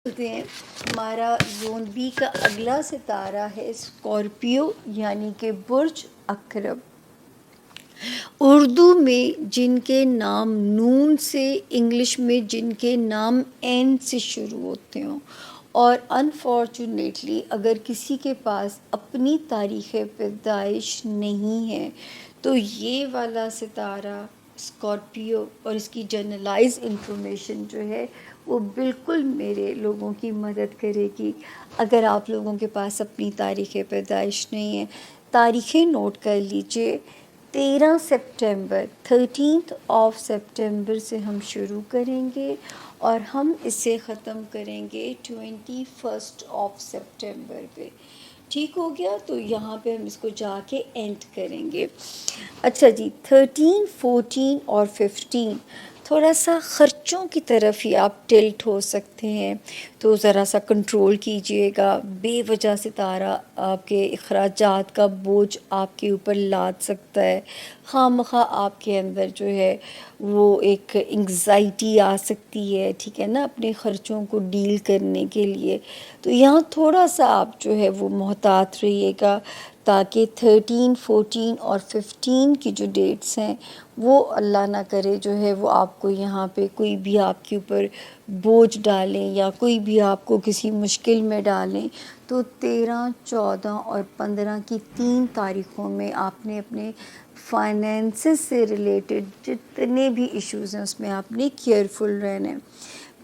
چلتے ہیں. ہمارا زون بی کا اگلا ستارہ ہے اسکارپیو یعنی کہ برج عقرب. اردو میں جن کے نام نون سے، انگلش میں جن کے نام این سے شروع ہوتے ہوں، اور انفارچونیٹلی اگر کسی کے پاس اپنی تاریخ پیدائش نہیں ہے تو یہ والا ستارہ اسکارپیو اور اس کی جنرلائز انفارمیشن جو ہے وہ بالکل میرے لوگوں کی مدد کرے گی. اگر آپ لوگوں کے پاس اپنی تاریخ پیدائش نہیں ہے، تاریخیں نوٹ کر لیجئے. 13 سپٹمبر 13 سے ہم شروع کریں گے اور ہم اسے ختم کریں گے 21 سپٹمبر پہ. ٹھیک ہو گیا؟ تو یہاں پہ ہم اس کو جا کے اینڈ کریں گے. اچھا جی، 13 14 اور 15 تھوڑا سا خرچوں کی طرف ہی آپ ٹلٹ ہو سکتے ہیں، تو ذرا سا کنٹرول کیجئے گا. بے وجہ ستارہ آپ کے اخراجات کا بوجھ آپ کے اوپر لاد سکتا ہے. خواہ مخواہ آپ کے اندر جو ہے وہ ایک انگزائٹی آ سکتی ہے، ٹھیک ہے نا، اپنے خرچوں کو ڈیل کرنے کے لیے. تو یہاں تھوڑا سا آپ جو ہے وہ محتاط رہیے گا، تاکہ 13 14 اور 15 کی جو ڈیٹس ہیں وہ اللہ نہ کرے جو ہے وہ آپ کو یہاں پہ کوئی بھی آپ کے اوپر بوجھ ڈالیں یا کوئی بھی آپ کو کسی مشکل میں ڈالیں. تو 13 14 اور 15 کی 3 تاریخوں میں آپ نے اپنے فائنینسز سے ریلیٹڈ جتنے بھی ایشوز ہیں اس میں آپ نے کیئرفل رہنا ہے.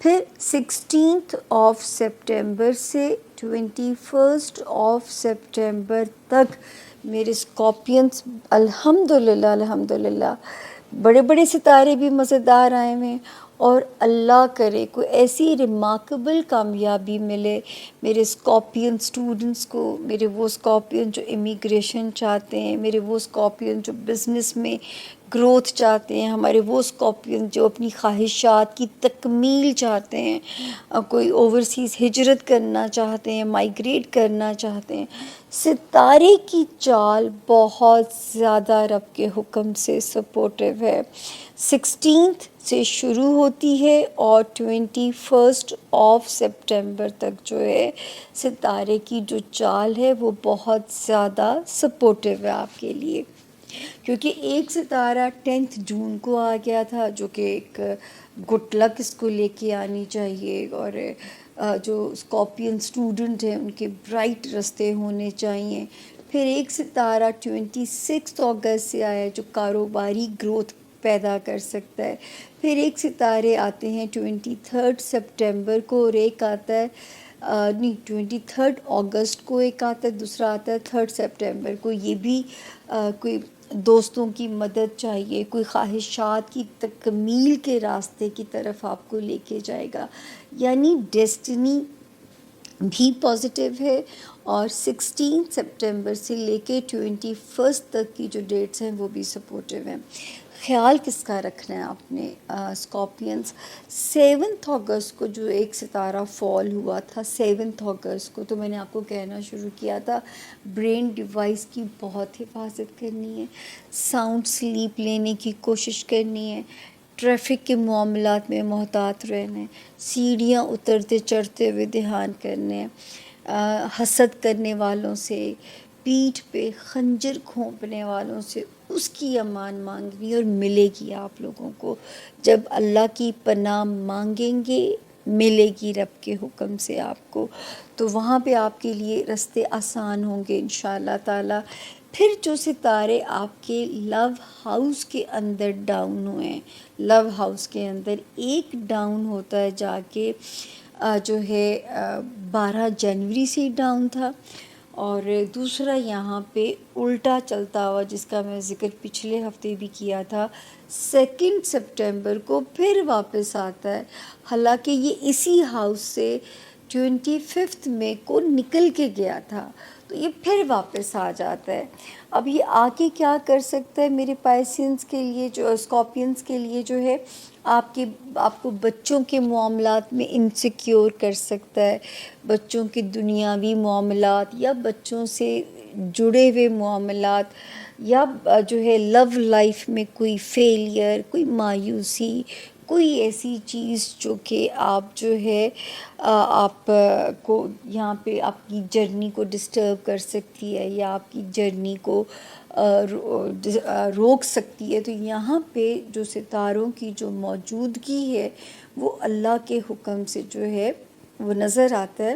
پھر 16 سپٹمبر سے 21 سپٹمبر تک میرے اسکارپینس الحمدللہ بڑے بڑے ستارے بھی مزیدار آئے ہوئے ہیں، اور اللہ کرے کوئی ایسی ریمارکیبل کامیابی ملے میرے اسکارپین اسٹوڈنٹس کو، میرے وہ اسکارپین جو امیگریشن چاہتے ہیں، میرے وہ اسکارپین جو بزنس میں گروتھ چاہتے ہیں، ہمارے وہ اسکارپین جو اپنی خواہشات کی تکمیل چاہتے ہیں، کوئی اوورسیز ہجرت کرنا چاہتے ہیں، مائیگریٹ کرنا چاہتے ہیں. ستارے کی چال بہت زیادہ رب کے حکم سے سپورٹیو ہے. 16 سے شروع ہوتی ہے اور 21 سپٹمبر تک جو ہے ستارے کی جو چال ہے وہ بہت زیادہ سپورٹیو ہے آپ کے لیے. کیونکہ ایک ستارہ 10 جون کو آ گیا تھا جو کہ ایک گڈ لک اس کو لے کے آنی چاہیے، اور جو اسکارپین اسٹوڈنٹ ہیں ان کے برائٹ رستے ہونے چاہیے. پھر ایک ستارہ 26 اگست سے آیا جو کاروباری گروتھ پیدا کر سکتا ہے. پھر ایک ستارے آتے ہیں 23 سپٹمبر کو، اور ایک آتا ہے 23 اگست کو ایک آتا ہے، دوسرا آتا ہے 3 سپٹمبر کو. یہ بھی کوئی دوستوں کی مدد چاہیے، کوئی خواہشات کی تکمیل کے راستے کی طرف آپ کو لے کے جائے گا. یعنی ڈیسٹنی بھی پازیٹیو ہے. اور 16 سپٹمبر سے لے کے 21 تک کی جو ڈیٹس ہیں وہ بھی سپورٹیو ہیں. خیال کس کا رکھنا ہے آپ نے اسکارپینس؟ 7 اگست کو جو ایک ستارہ فال ہوا تھا، 7 اگست کو، تو میں نے آپ کو کہنا شروع کیا تھا برین ڈیوائس کی بہت حفاظت کرنی ہے، ساؤنڈ سلیپ لینے کی کوشش کرنی ہے، ٹریفک کے معاملات میں محتاط رہنا ہے، سیڑھیاں اترتے چڑھتے ہوئے دھیان کرنے ہیں، حسد کرنے والوں سے، پیٹھ پہ خنجر گھونپنے والوں سے اس کی امان مانگنی، اور ملے گی آپ لوگوں کو. جب اللہ کی پناہ مانگیں گے ملے گی رب کے حکم سے آپ کو، تو وہاں پہ آپ کے لیے رستے آسان ہوں گے انشاءاللہ تعالی. پھر جو ستارے آپ کے لو ہاؤس کے اندر ڈاؤن ہوئے ہیں، لو ہاؤس کے اندر ایک ڈاؤن ہوتا ہے جا کے جو ہے 12 جنوری سے ڈاؤن تھا، اور دوسرا یہاں پہ الٹا چلتا ہوا جس کا میں ذکر پچھلے ہفتے بھی کیا تھا 2 سپٹمبر کو پھر واپس آتا ہے. حالانکہ یہ اسی ہاؤس سے 25 مئی کو نکل کے گیا تھا، تو یہ پھر واپس آ جاتا ہے. اب یہ آ کے کیا کر سکتا ہے میرے پائسینس کے لیے، جو اسکارپینس کے لیے جو ہے آپ کو بچوں کے معاملات میں انسیکیور کر سکتا ہے، بچوں کے دنیاوی معاملات یا بچوں سے جڑے ہوئے معاملات، یا جو ہے لو لائف میں کوئی فیلئر، کوئی مایوسی، کوئی ایسی چیز جو کہ آپ جو ہے آپ کو یہاں پہ آپ کی جرنی کو ڈسٹرب کر سکتی ہے یا آپ کی جرنی کو روک سکتی ہے، تو یہاں پہ جو ستاروں کی جو موجودگی ہے وہ اللہ کے حکم سے جو ہے وہ نظر آتا ہے